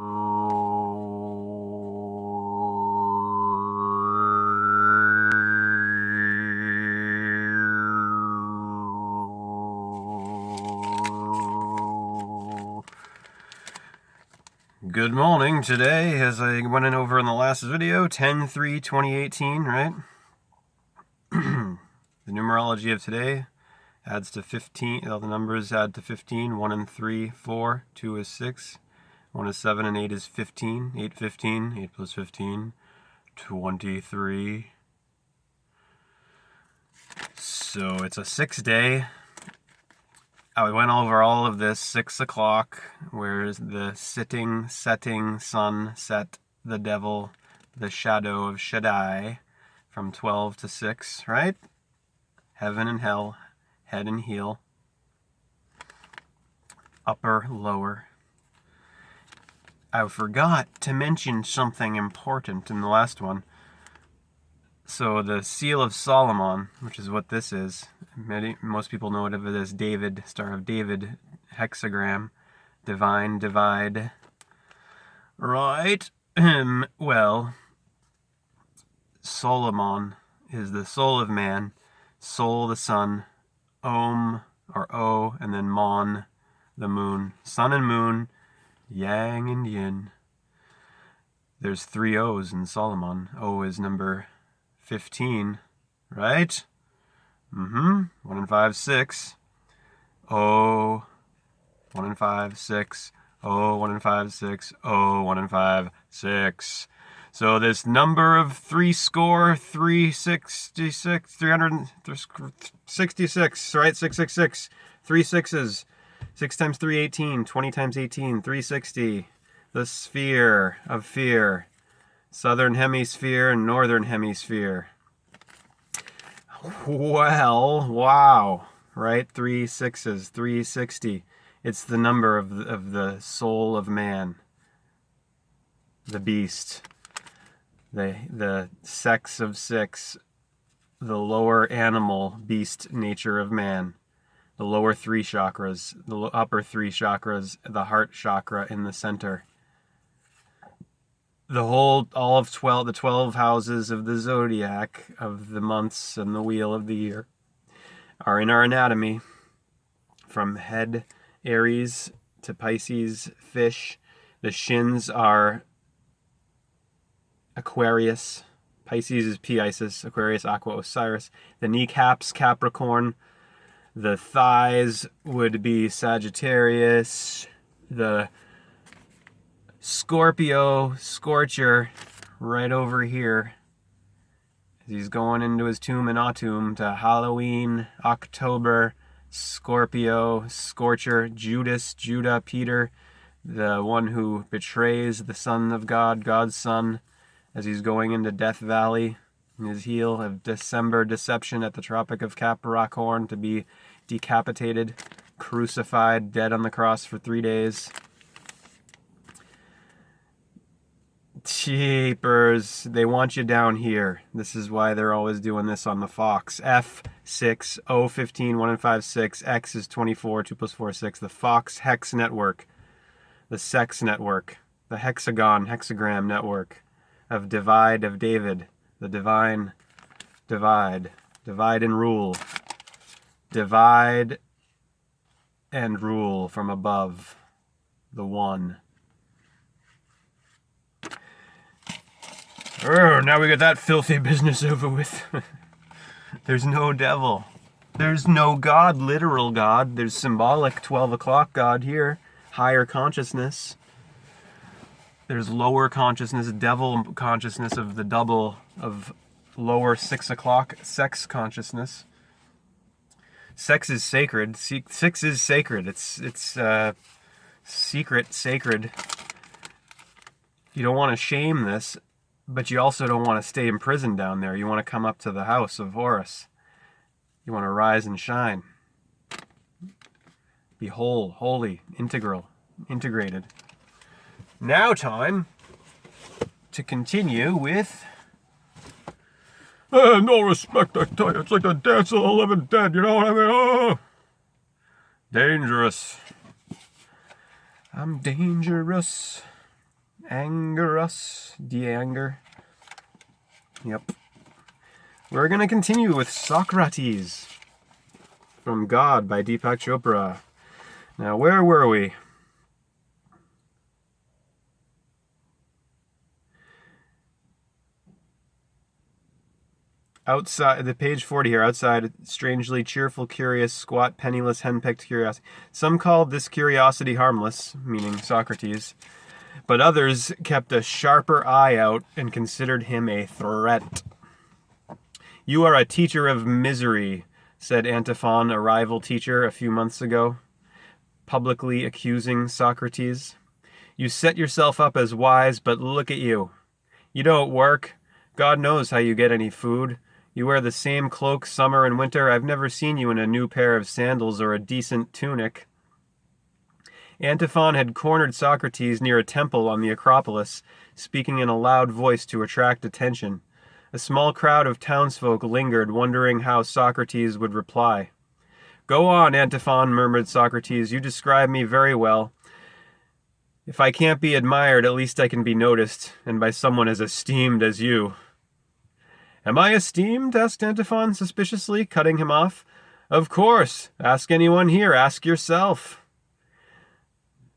Good morning. Today, as I went over in the last video, 10/3/2018, right? The numerology of today adds to 15. All the numbers add to 15. 1 and 3, 4. 2 is 6. 1 is 7 and 8 is 15. 8, 15. 8 plus 15, 23. So it's a 6-day. I went over all of this, 6 o'clock, where the setting sun set the devil, the shadow of Shaddai, from 12 to 6, right? Heaven and hell, head and heel, upper, lower. I forgot to mention something important in the last one. So the Seal of Solomon, which is what this is, most people know it as David, Star of David, hexagram, divine, divide, right? Well, Solomon is the soul of man, soul the sun, Om or O, and then Mon, the moon. Sun and moon, yang and yin. There's 3 O's in Solomon. O is number 15, right? 1 and 5, 6. O, 1 and 5, 6. O, 1 and 5, 6. O, 1 and 5, 6. So this number of 366, right? 666. 3 sixes. 6 times 3, 18. 20 times 18, 360. The sphere of fear. Southern hemisphere and northern hemisphere. Well, wow, right? 3 sixes, 360. It's the number of the soul of man, the beast, the sex of 6, the lower animal beast nature of man, the lower 3 chakras, the upper 3 chakras, the heart chakra in the center. All of 12, the 12 houses of the zodiac, of the months and the wheel of the year, are in our anatomy. From head, Aries, to Pisces, fish. The shins are Aquarius. Pisces is Pisces, Aquarius, Aqua, Osiris. The kneecaps, Capricorn. The thighs would be Sagittarius. The Scorpio, Scorcher, right over here. He's going into his tomb and autumn to Halloween, October, Scorpio, Scorcher, Judas, Judah, Peter, the one who betrays the Son of God, God's Son, as he's going into Death Valley, in his heel of December, deception at the Tropic of Capricorn, to be decapitated, crucified, dead on the cross for 3 days. Cheapers, they want you down here. This is why they're always doing this on the Fox. F6, O 15, 1 and 5, 6. X is 24, 2 plus 4, 6. The Fox Hex Network. The Sex Network. The Hexagram Network. Of Divide of David. The Divine Divide. Divide and rule. Divide and rule from above. The One. Oh, now we got that filthy business over with. There's no devil. There's no God, literal God. There's symbolic 12 o'clock God here. Higher consciousness. There's lower consciousness, devil consciousness of the double of lower 6 o'clock sex consciousness. Sex is sacred. 6 is sacred. It's secret, sacred. You don't want to shame this. But you also don't want to stay in prison down there. You want to come up to the house of Horus. You want to rise and shine. Be whole, holy, integral, integrated. Now time to continue with... no respect, I tell you. It's like the dance of the living dead, you know what I mean? Oh! Dangerous. I'm dangerous. anger us, de-anger. Yep. We're going to continue with Soc-Ra-Tes from God by Deepak Chopra. Now, where were we? Outside, the page 40 here, outside, strangely cheerful, curious, squat, penniless, henpecked curiosity. Some called this curiosity harmless, meaning Socrates, but others kept a sharper eye out and considered him a threat. You are a teacher of misery, said Antiphon, a rival teacher, a few months ago, publicly accusing Socrates. You set yourself up as wise, but look at you. You don't work. God knows how you get any food. You wear the same cloak summer and winter. I've never seen you in a new pair of sandals or a decent tunic. Antiphon had cornered Socrates near a temple on the Acropolis, speaking in a loud voice to attract attention. A small crowd of townsfolk lingered, wondering how Socrates would reply. Go on, Antiphon, murmured Socrates. You describe me very well. If I can't be admired, at least I can be noticed, and by someone as esteemed as you. Am I esteemed? Asked Antiphon suspiciously, cutting him off. Of course. Ask anyone here. Ask yourself,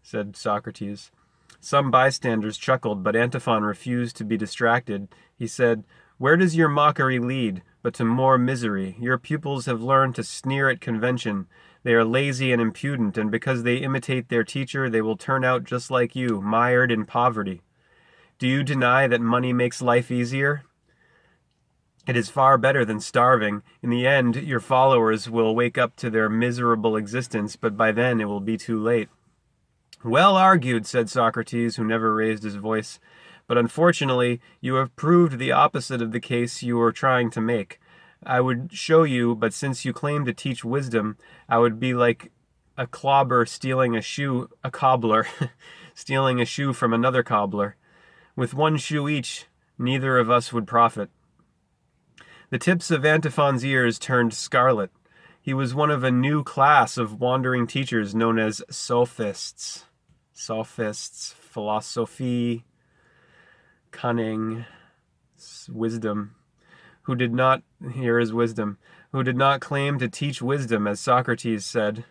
said Socrates. Some bystanders chuckled, but Antiphon refused to be distracted. He said, Where does your mockery lead, but to more misery? Your pupils have learned to sneer at convention. They are lazy and impudent, and because they imitate their teacher, they will turn out just like you, mired in poverty. Do you deny that money makes life easier? It is far better than starving. In the end, your followers will wake up to their miserable existence, but by then it will be too late. Well argued, said Socrates, who never raised his voice. But unfortunately, you have proved the opposite of the case you were trying to make. I would show you, but since you claim to teach wisdom, I would be like a cobbler stealing a shoe from another cobbler. With one shoe each, neither of us would profit. The tips of Antiphon's ears turned scarlet. He was one of a new class of wandering teachers known as sophists. Sophists, philosophy, cunning, wisdom, who did not claim to teach wisdom, as Socrates said.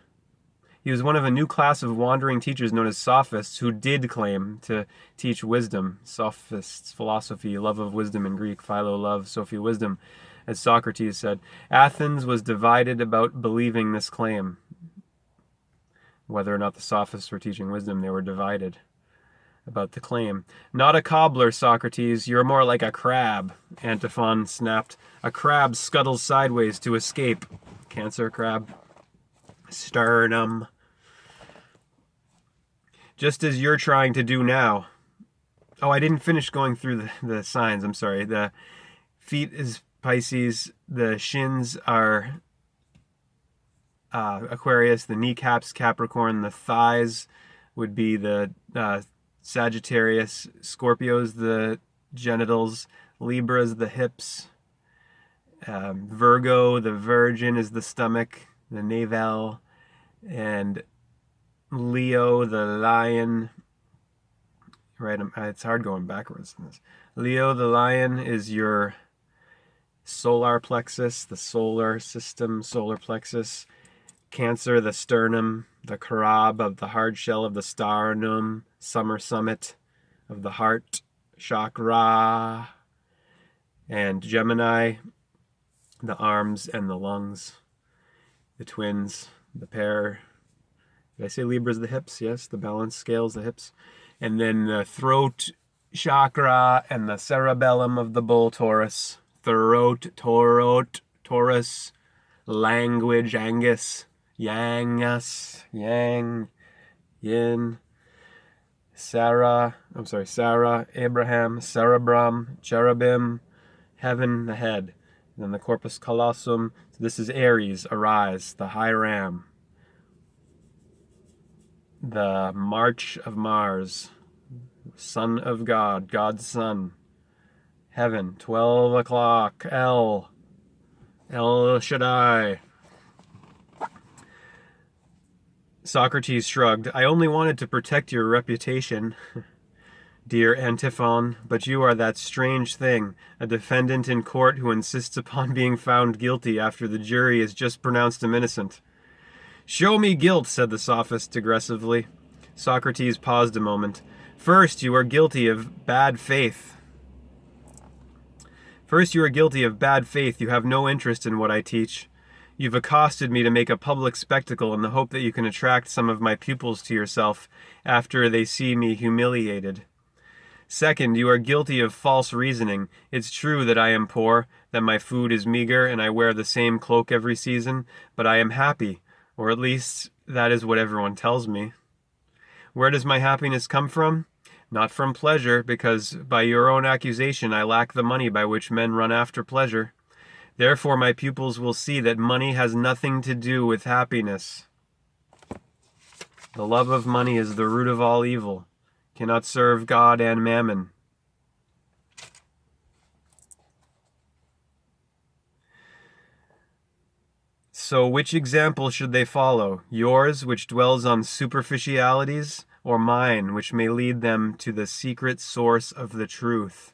He was one of a new class of wandering teachers known as sophists who did claim to teach wisdom. Sophists, philosophy, love of wisdom in Greek, philo, love, sophie, wisdom, as Socrates said. Athens was divided about believing this claim. Whether or not the sophists were teaching wisdom, they were divided about the claim. Not a cobbler, Socrates. You're more like a crab, Antiphon snapped. A crab scuttles sideways to escape. Cancer crab. Sternum. Just as you're trying to do now. Oh, I didn't finish going through the signs. I'm sorry. The feet is Pisces. The shins are Aquarius. The kneecaps, Capricorn. The thighs would be the Sagittarius. Scorpio's the genitals. Libra's the hips. Virgo, the virgin, is the stomach, the navel. And Leo, the lion. Right, it's hard going backwards in this. Leo, the lion, is your solar plexus, the solar system, solar plexus. Cancer, the sternum, the carab of the hard shell of the sternum, summer summit of the heart, chakra. And Gemini, the arms and the lungs, the twins, the pair. Did I say Libra's the hips? Yes, the balance scales, the hips. And then the throat chakra and the cerebellum of the bull, Taurus. Throat, Taurus. Language, Angus. Yangus, Yang, Yin. Sarah, Abraham, cerebrum, cherubim. Heaven, the head. And then the corpus callosum. So this is Aries, arise, the high ram. The march of Mars, son of God, God's son. Heaven, 12 o'clock, El Shaddai. Socrates shrugged. I only wanted to protect your reputation. Dear Antiphon, but you are that strange thing, a defendant in court who insists upon being found guilty after the jury has just pronounced him innocent. Show me guilt, said the sophist aggressively. Socrates paused a moment. First, you are guilty of bad faith. You have no interest in what I teach. You've accosted me to make a public spectacle in the hope that you can attract some of my pupils to yourself after they see me humiliated. Second, you are guilty of false reasoning. It's true that I am poor, that my food is meager, and I wear the same cloak every season, but I am happy, or at least that is what everyone tells me. Where does my happiness come from? Not from pleasure, because by your own accusation I lack the money by which men run after pleasure. Therefore my pupils will see that money has nothing to do with happiness. The love of money is the root of all evil. Cannot serve God and mammon. So which example should they follow? Yours, which dwells on superficialities, or mine, which may lead them to the secret source of the truth?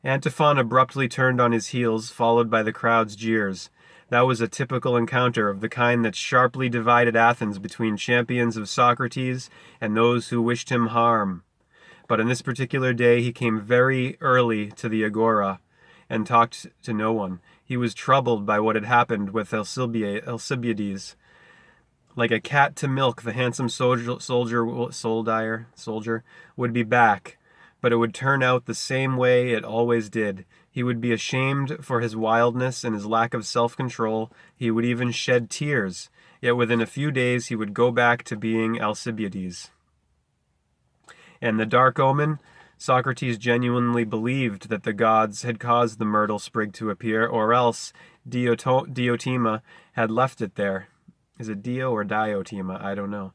Antiphon abruptly turned on his heels, followed by the crowd's jeers. That was a typical encounter of the kind that sharply divided Athens between champions of Soc-Ra-Tes and those who wished him harm. But on this particular day he came very early to the agora and talked to no one. He was troubled by what had happened with Alcibiades. Like a cat to milk, the handsome soldier would be back, but it would turn out the same way it always did. He would be ashamed for his wildness and his lack of self-control. He would even shed tears. Yet within a few days he would go back to being Alcibiades. And the dark omen? Socrates genuinely believed that the gods had caused the myrtle sprig to appear, or else Diotima had left it there. Is it Dio or Diotima? I don't know.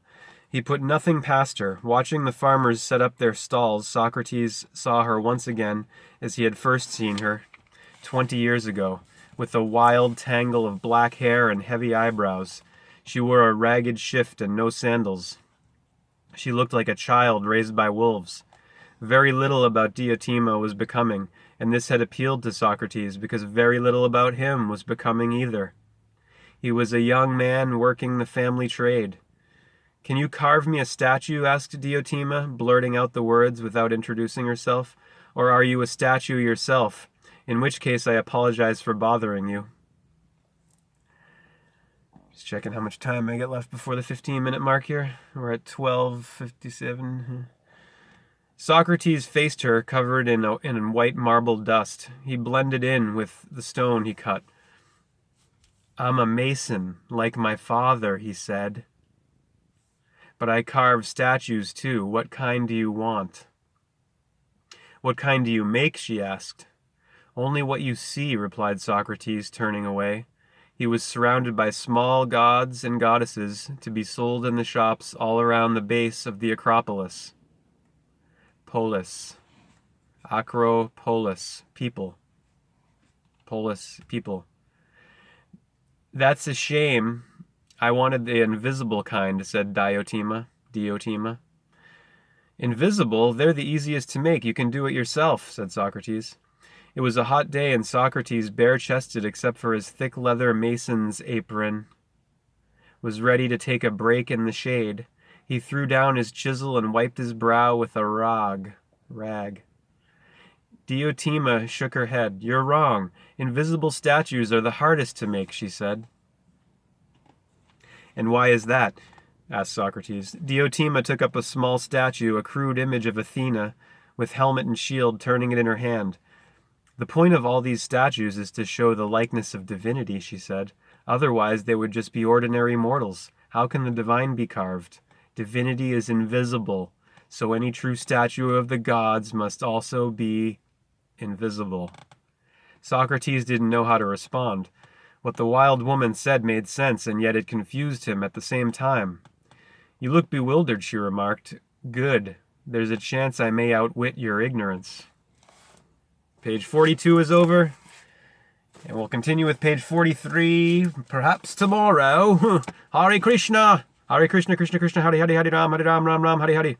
He put nothing past her. Watching the farmers set up their stalls, Socrates saw her once again as he had first seen her 20 years ago, with a wild tangle of black hair and heavy eyebrows. She wore a ragged shift and no sandals. She looked like a child raised by wolves. Very little about Diotima was becoming, and this had appealed to Socrates because very little about him was becoming either. He was a young man working the family trade. Can you carve me a statue? Asked Diotima, blurting out the words without introducing herself. Or are you a statue yourself? In which case I apologize for bothering you. Just checking how much time I get left before the 15-minute mark here. We're at 12:57. Socrates faced her, covered in white marble dust. He blended in with the stone he cut. I'm a mason, like my father, he said. But I carve statues too. What kind do you want? What kind do you make? She asked. Only what you see, replied Socrates, turning away. He was surrounded by small gods and goddesses to be sold in the shops all around the base of the Acropolis. Polis. Acropolis. People. Polis. People. That's a shame. I wanted the invisible kind, said Diotima. Invisible? They're the easiest to make. You can do it yourself, said Socrates. It was a hot day, and Socrates, bare-chested except for his thick leather mason's apron, was ready to take a break in the shade. He threw down his chisel and wiped his brow with a rag. Diotima shook her head. You're wrong. Invisible statues are the hardest to make, she said. And why is that? Asked Socrates. Diotima took up a small statue, a crude image of Athena, with helmet and shield, turning it in her hand. The point of all these statues is to show the likeness of divinity, she said. Otherwise they would just be ordinary mortals. How can the divine be carved? Divinity is invisible, so any true statue of the gods must also be invisible. Socrates didn't know how to respond. What the wild woman said made sense, and yet it confused him at the same time. You look bewildered, she remarked. Good. There's a chance I may outwit your ignorance. Page 42 is over, and we'll continue with page 43, perhaps tomorrow. Hare Krishna! Hare Krishna, Krishna Krishna, Hare Hare, Hare Ram, Ram Ram, Hare Hare.